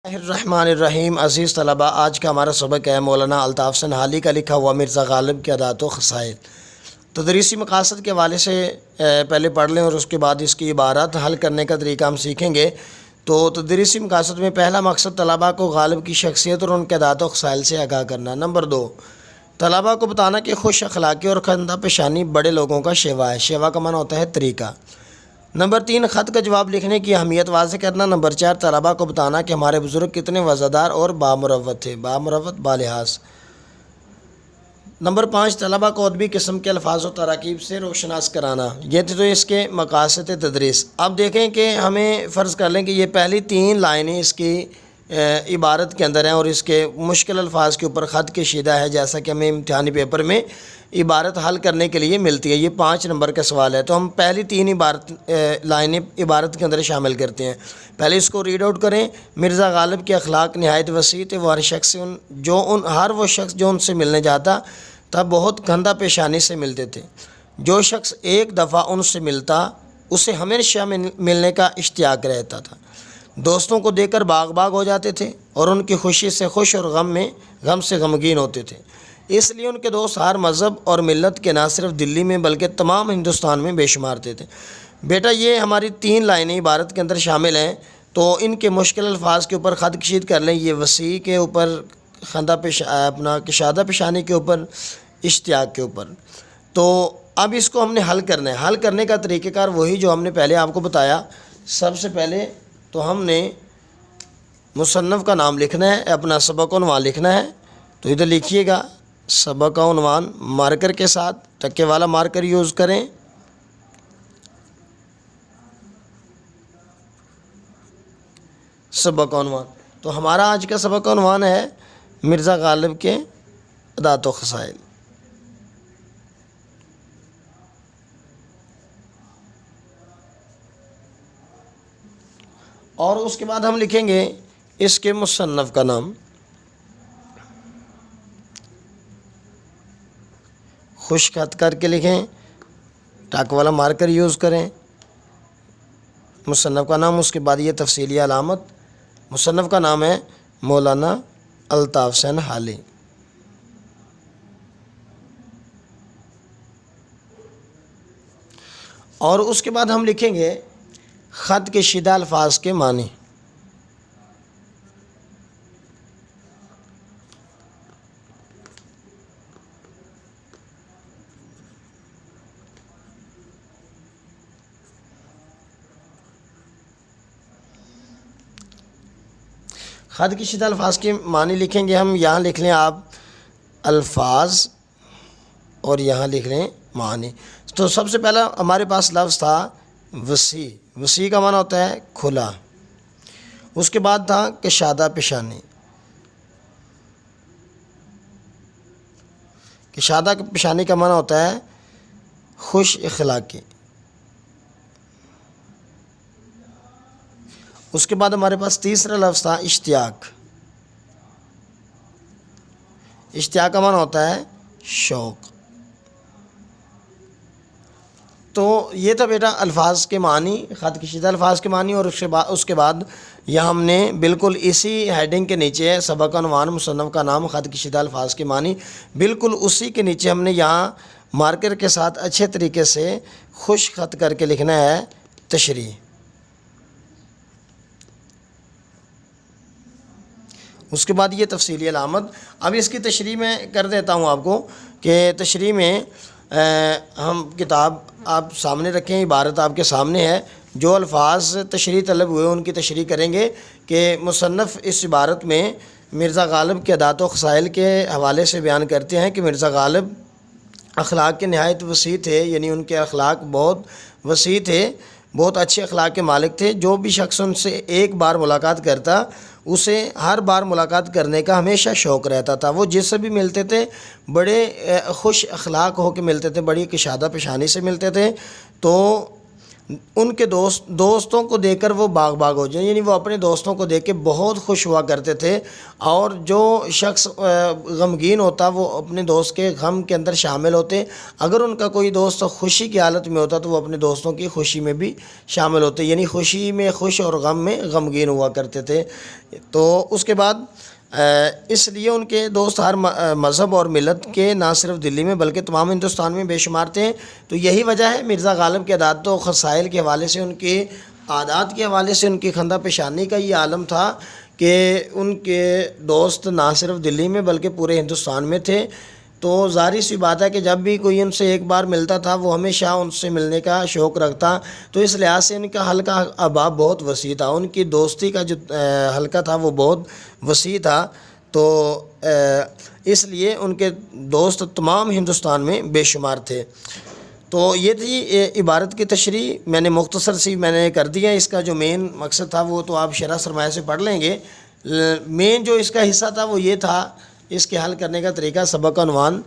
الرحمن الرحیم۔ عزیز طلبہ، آج کا ہمارا سبق ہے مولانا الطاف حسین حالی کا لکھا ہوا مرزا غالب کی عادات و خصائل۔ تدریسی مقاصد کے حوالے سے پہلے پڑھ لیں اور اس کے بعد اس کی عبارات حل کرنے کا طریقہ ہم سیکھیں گے۔ تو تدریسی مقاصد میں پہلا مقصد طلبہ کو غالب کی شخصیت اور ان کے عادات و خصائل سے آگاہ کرنا۔ نمبر 2، طلبہ کو بتانا کہ خوش اخلاقی اور خندہ پیشانی بڑے لوگوں کا شیوا ہے۔ شیوا کا معنی ہوتا ہے طریقہ۔ نمبر 3، خط کا جواب لکھنے کی اہمیت واضح کرنا۔ نمبر 4، طلبہ کو بتانا کہ ہمارے بزرگ کتنے وفادار اور بامروت تھے، بامروت بالحاظ۔ نمبر 5، طلبہ کو ادبی قسم کے الفاظ و تراکیب سے روشناس کرانا۔ یہ تو اس کے مقاصد تدریس۔ اب دیکھیں کہ ہمیں فرض کر لیں کہ یہ پہلی 3 لائنیں اس کی عبارت کے اندر ہیں اور اس کے مشکل الفاظ کے اوپر خط کشیدہ ہے، جیسا کہ ہمیں امتحانی پیپر میں عبارت حل کرنے کے لیے ملتی ہے۔ یہ 5 نمبر کا سوال ہے، تو ہم پہلی 3 لائنیں عبارت کے اندر شامل کرتے ہیں۔ پہلے اس کو ریڈ آؤٹ کریں۔ مرزا غالب کے اخلاق نہایت وسیع تھے۔ وہ ہر وہ شخص جو ان سے ملنے جاتا تب بہت گندہ پیشانی سے ملتے تھے۔ جو شخص ایک دفعہ ان سے ملتا اسے ہمیشہ ملنے کا اشتیاق رہتا تھا۔ دوستوں کو دیکھ کر باغ باغ ہو جاتے تھے اور ان کی خوشی سے خوش اور غم سے غمگین ہوتے تھے۔ اس لیے ان کے دوست ہر مذہب اور ملت کے نہ صرف دلی میں بلکہ تمام ہندوستان میں بے شمار تھے۔ بیٹا یہ ہماری 3 لائنیں عبارت کے اندر شامل ہیں، تو ان کے مشکل الفاظ کے اوپر خط کشید کر لیں۔ یہ وسیع کے اوپر، کشادہ پیشانی کے اوپر، اشتیاق کے اوپر۔ تو اب اس کو ہم نے حل کرنا ہے۔ حل کرنے کا طریقہ کار وہی جو ہم نے پہلے آپ کو بتایا۔ سب سے پہلے تو ہم نے مصنف کا نام لکھنا ہے، اپنا سبق عنوان لکھنا ہے۔ تو ادھر لکھیے گا سبق کا عنوان مارکر کے ساتھ، ٹکے والا مارکر یوز کریں۔ سبق عنوان، تو ہمارا آج کا سبق عنوان ہے مرزا غالب کے عادات و خصائل۔ اور اس کے بعد ہم لکھیں گے اس کے مصنف کا نام۔ خشک خط کر کے لکھیں، ٹاک والا مارکر یوز کریں۔ مصنف کا نام، اس کے بعد یہ تفصیلی علامت۔ مصنف کا نام ہے مولانا الطاف حسین حالی۔ اور اس کے بعد ہم لکھیں گے خط کشیدہ الفاظ کے معنی۔ خط کشیدہ الفاظ کے معنی لکھیں گے ہم۔ یہاں لکھ لیں آپ الفاظ اور یہاں لکھ لیں معنی۔ تو سب سے پہلا ہمارے پاس لفظ تھا وسیع۔ وسیع کا معنی ہوتا ہے کھلا۔ اس کے بعد تھا کشادہ پیشانی۔ کشادہ پیشانی کا معنی ہوتا ہے خوش اخلاقی۔ اس کے بعد ہمارے پاس تیسرا لفظ تھا اشتیاق۔ اشتیاق کا معنی ہوتا ہے شوق۔ تو یہ تھا بیٹا الفاظ کے معنی، خط کشیدہ الفاظ کے معنی۔ اور اس کے بعد یہاں ہم نے بالکل اسی ہیڈنگ کے نیچے ہے سبق عنوان مصنف کا نام خط کشیدہ الفاظ کے معنی، بالکل اسی کے نیچے ہم نے یہاں مارکر کے ساتھ اچھے طریقے سے خشک خط کر کے لکھنا ہے تشریح۔ اس کے بعد یہ تفصیلی علامت۔ اب اس کی تشریح میں کر دیتا ہوں آپ کو کہ تشریح میں ہم کتاب آپ سامنے رکھیں، عبارت آپ کے سامنے ہے۔ جو الفاظ تشریح طلب ہوئے ان کی تشریح کریں گے کہ مصنف اس عبارت میں مرزا غالب کے عادات و خصائل کے حوالے سے بیان کرتے ہیں کہ مرزا غالب اخلاق کے نہایت وسیع تھے، یعنی ان کے اخلاق بہت وسیع تھے، بہت اچھے اخلاق کے مالک تھے۔ جو بھی شخص ان سے ایک بار ملاقات کرتا اسے ہر بار ملاقات کرنے کا ہمیشہ شوق رہتا تھا۔ وہ جس سے بھی ملتے تھے بڑے خوش اخلاق ہو کے ملتے تھے، بڑی کشادہ پیشانی سے ملتے تھے۔ تو ان کے دوستوں کو دیکھ کر وہ باغ باغ ہو جائیں، یعنی وہ اپنے دوستوں کو دیکھ کے بہت خوش ہوا کرتے تھے، اور جو شخص غمگین ہوتا وہ اپنے دوست کے غم کے اندر شامل ہوتے، اگر ان کا کوئی دوست خوشی کی حالت میں ہوتا تو وہ اپنے دوستوں کی خوشی میں بھی شامل ہوتے، یعنی خوشی میں خوش اور غم میں غمگین ہوا کرتے تھے۔ تو اس کے بعد اس لیے ان کے دوست ہر مذہب اور ملت کے نہ صرف دلی میں بلکہ تمام ہندوستان میں بے شمار تھے۔ تو یہی وجہ ہے مرزا غالب کے عادات و خصائل کے حوالے سے، ان کے عادات کے حوالے سے ان کی خندہ پیشانی کا یہ عالم تھا کہ ان کے دوست نہ صرف دلی میں بلکہ پورے ہندوستان میں تھے۔ تو ظاہر سی بات ہے کہ جب بھی کوئی ان سے ایک بار ملتا تھا وہ ہمیشہ ان سے ملنے کا شوق رکھتا، تو اس لحاظ سے ان کا حلقہ احباب بہت وسیع تھا، ان کی دوستی کا جو حلقہ تھا وہ بہت وسیع تھا۔ تو اس لیے ان کے دوست تمام ہندوستان میں بے شمار تھے۔ تو یہ تھی عبارت کی تشریح، میں نے مختصر سی میں نے کر دیا، اس کا جو مین مقصد تھا وہ تو آپ شرح سرمایہ سے پڑھ لیں گے۔ مین جو اس کا حصہ تھا وہ یہ تھا، اس کے حل کرنے کا طریقہ: سبق کا عنوان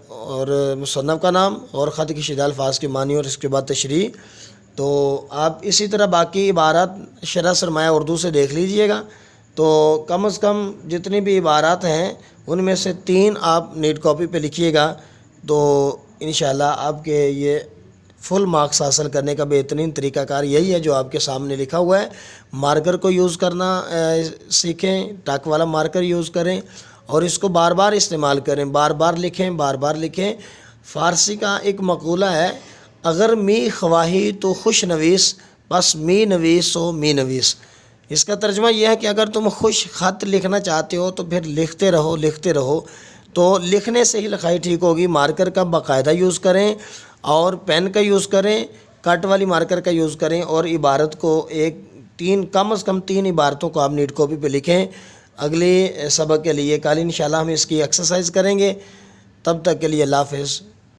اور مصنف کا نام اور خط کی شدہ الفاظ کی معنی اور اس کے بعد تشریح۔ تو آپ اسی طرح باقی عبارات شرح سرمایہ اردو سے دیکھ لیجئے گا، تو کم از کم جتنی بھی عبارات ہیں ان میں سے 3 آپ نیٹ کاپی پہ لکھیے گا، تو انشاءاللہ آپ کے یہ فل مارکس حاصل کرنے کا بہترین طریقہ کار یہی ہے جو آپ کے سامنے لکھا ہوا ہے۔ مارکر کو یوز کرنا سیکھیں، ٹاک والا مارکر یوز کریں اور اس کو بار بار استعمال کریں، بار بار لکھیں، بار بار لکھیں۔ فارسی کا ایک مقولہ ہے: اگر می خواہی تو خوش نویس، بس می نویس و می نویس۔ اس کا ترجمہ یہ ہے کہ اگر تم خوش خط لکھنا چاہتے ہو تو پھر لکھتے رہو، لکھتے رہو، تو لکھنے سے ہی لکھائی ٹھیک ہوگی۔ مارکر کا باقاعدہ یوز کریں اور پین کا یوز کریں، کٹ والی مارکر کا یوز کریں، اور عبارت کو کم از کم 3 عبارتوں کو آپ نیٹ کاپی پہ لکھیں۔ اگلے سبق کے لیے کل انشاءاللہ ہم اس کی ایکسرسائز کریں گے۔ تب تک کے لیے اللہ حافظ۔